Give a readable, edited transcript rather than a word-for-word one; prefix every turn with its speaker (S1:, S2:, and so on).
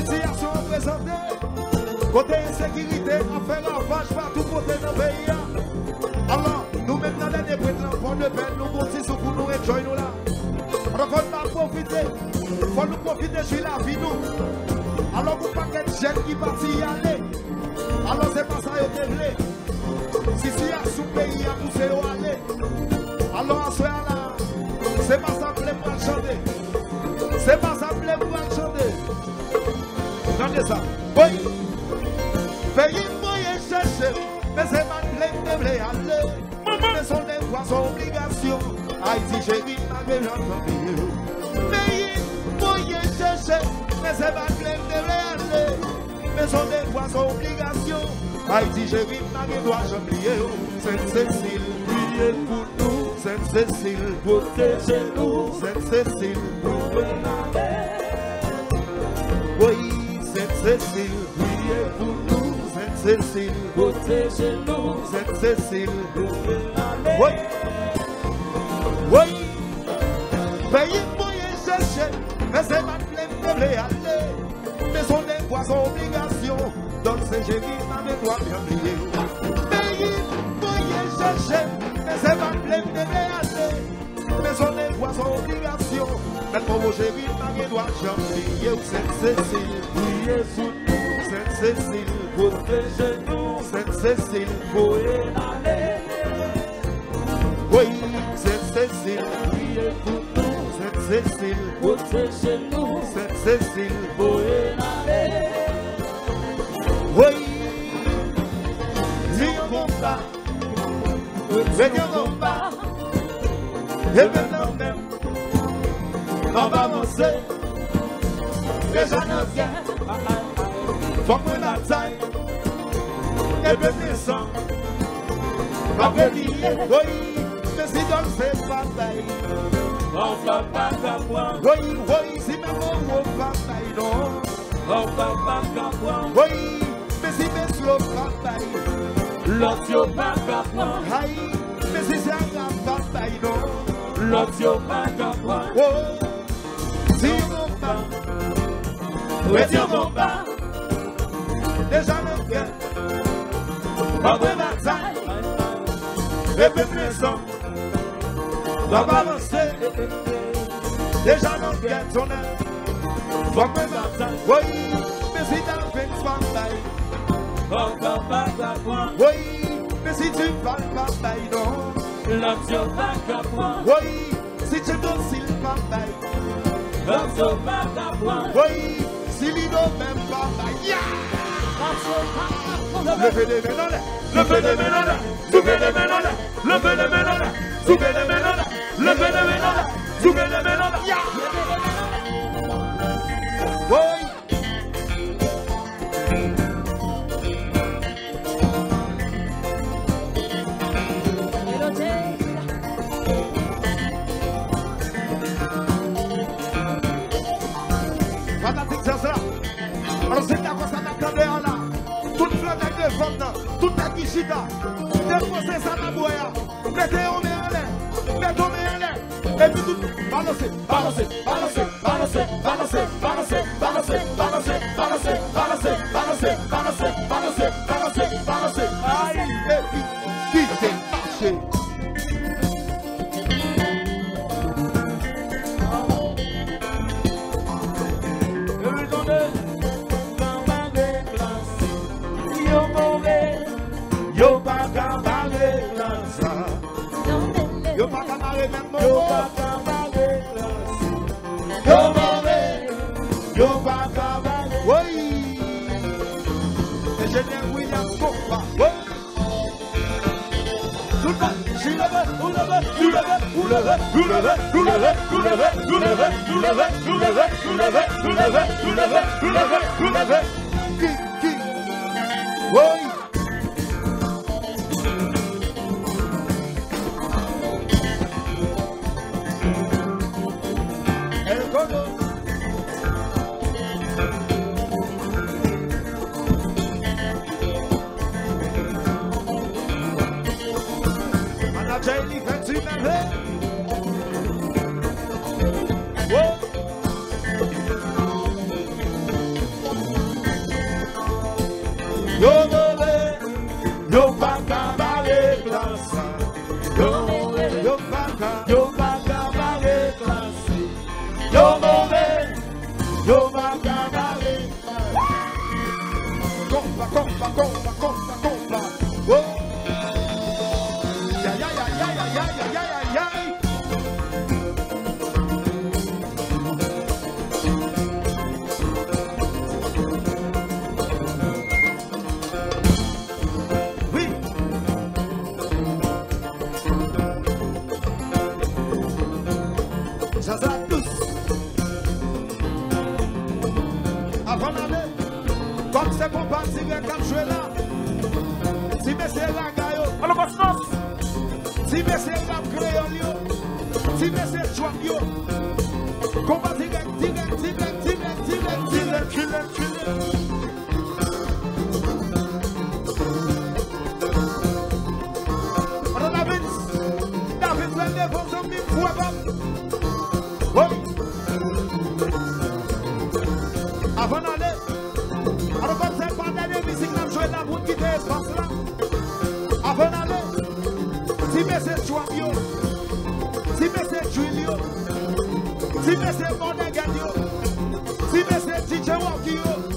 S1: Situation présentée, côté insécurité, à faire ravage partout côté dans le pays. Alors, nous-mêmes dans les prétendants, pour de peine, nous continuons pour nous enjoy nous là. Alors, il faut profiter, il faut nous profiter sur la vie nous. Alors, vous pas qu'être jeune qui partit y aller. Alors, c'est pas ça que vous voulez. Si il y a sous pays à pousser au aller. Alors, à ce là, c'est pas ça que vous voulez chanter. C'est pas ça que vous voulez chanter. Regardez ça. Oui. Pays moyen chercher, mais c'est pas plein de blé aller. Mais sont des poissons obligations. Haïti, chérie, ma gueule, j'entends. Pays moyen chercher, mais c'est pas plein de blé aller. Mais sont des poissons obligations. Haïti, chérie, ma gueule, j'entends. Sainte-Cécile, priez pour nous. Sainte-Cécile, protégez-nous. Sainte-Cécile, pour la paix. Oui, Sainte-Cécile, priez pour nous. Sainte-Cécile, protégez-nous. Sainte-Cécile, oui, oui. Pays moyen chercher, mais c'est pas plein de blé aller. Mais sont des poissons obligations. Donc c'est Jérémie, ma mémoire bien brillée. Pays moyen chercher, mais c'est pas plein de blé aller. Mais sont des poissons obligations. Mais pour vos Jérémie, ma mémoire bien brillée. Sainte-Cécile, priez sur nous. Sainte-Cécile, protégez-nous. Sainte-Cécile, pour aller. Oui, Sainte-Cécile, priez pour nous. Sainte-Cécile, protégez-nous. Sainte-Cécile, pour aller. Oui, si on combat, c'est un combat. Et maintenant même, on va avancer. Déjà nous viens. Faut qu'on bataille, et bien descend. Après dire, oui, mais si donc c'est bataille, on va pas qu'avoir. Oui, oui, si même on va bataille, non. On va pas qu'avoir. Oui, mais si même slow bataille, l'autre pas qu'avoir. Aïe, mais si c'est un bataille, non. L'autre pas qu'avoir. Oh, si on va, oui, si on va. Déjà le cœur, pas de bataille, et puis présent, va balancer. Déjà le cœur, ton air, va de bataille, oui, mais si t'as fait une bataille, on va pas t'avoir. Oui, mais si tu vas bataille, non, l'option va t'avoir. Oui, si tu dois s'il bataille, l'option va t'avoir. Oui, si l'île même bataille, levez les mains dans l'air, levez les mains dans l'air, soulevez les mains dans l'air, levez les mains dans l'air, soulevez les mains dans l'air, levez les mains dans l'air, soulevez les mains dans l'air. Oui. Fantastique, c'est ça. Alors c'est la cosa n'a là. Toute flotte avec des femmes, toute la guichita. Déposez ça dans la boya. Mettez au main en l'air. Mettez au main en l'air. Et puis tout. Balancez, balancez, balancez, balancez, balancez, balancez, balancez, balancez, balancez, balancez, balancez, balancez, balancez, balancez, balancez. Aïe, et puis, quittez, marchez. Yo pas camaré ça. Yo pas camaré même. Yo pas camaré ça. Yo mauvais. Yo pas camaré. Oui. Ingénieur William Copa. Oui. Tout le monde. Je lève, vous levez, vous levez, vous levez, vous levez, vous levez, vous levez, vous levez, vous levez, vous levez, vous levez, vous levez, vous levez, vous levez, vous levez. Qui? Oui. Manager, quand tu m'avais. yo mauvais, yo pas cabaret classe. Yo mauvais, yo pas cabaret classe. Yo mauvais, yo pas cabaret. Compa. Oh. Ya. Oui. J'attends tous. Avant d'aller, comme c'est pour partir quand je suis là. Si monsieur la gayo, si monsieur la créole, si monsieur chouam yo, combat direct. Alors David va lever son micro. Avant d'aller, alors comme c'est pas d'aller musique là, jouer là pour quitter l'espace là. Avant d'aller, si monsieur Chouamio, si monsieur Julio, si monsieur Monegan, si monsieur DJ Wakio.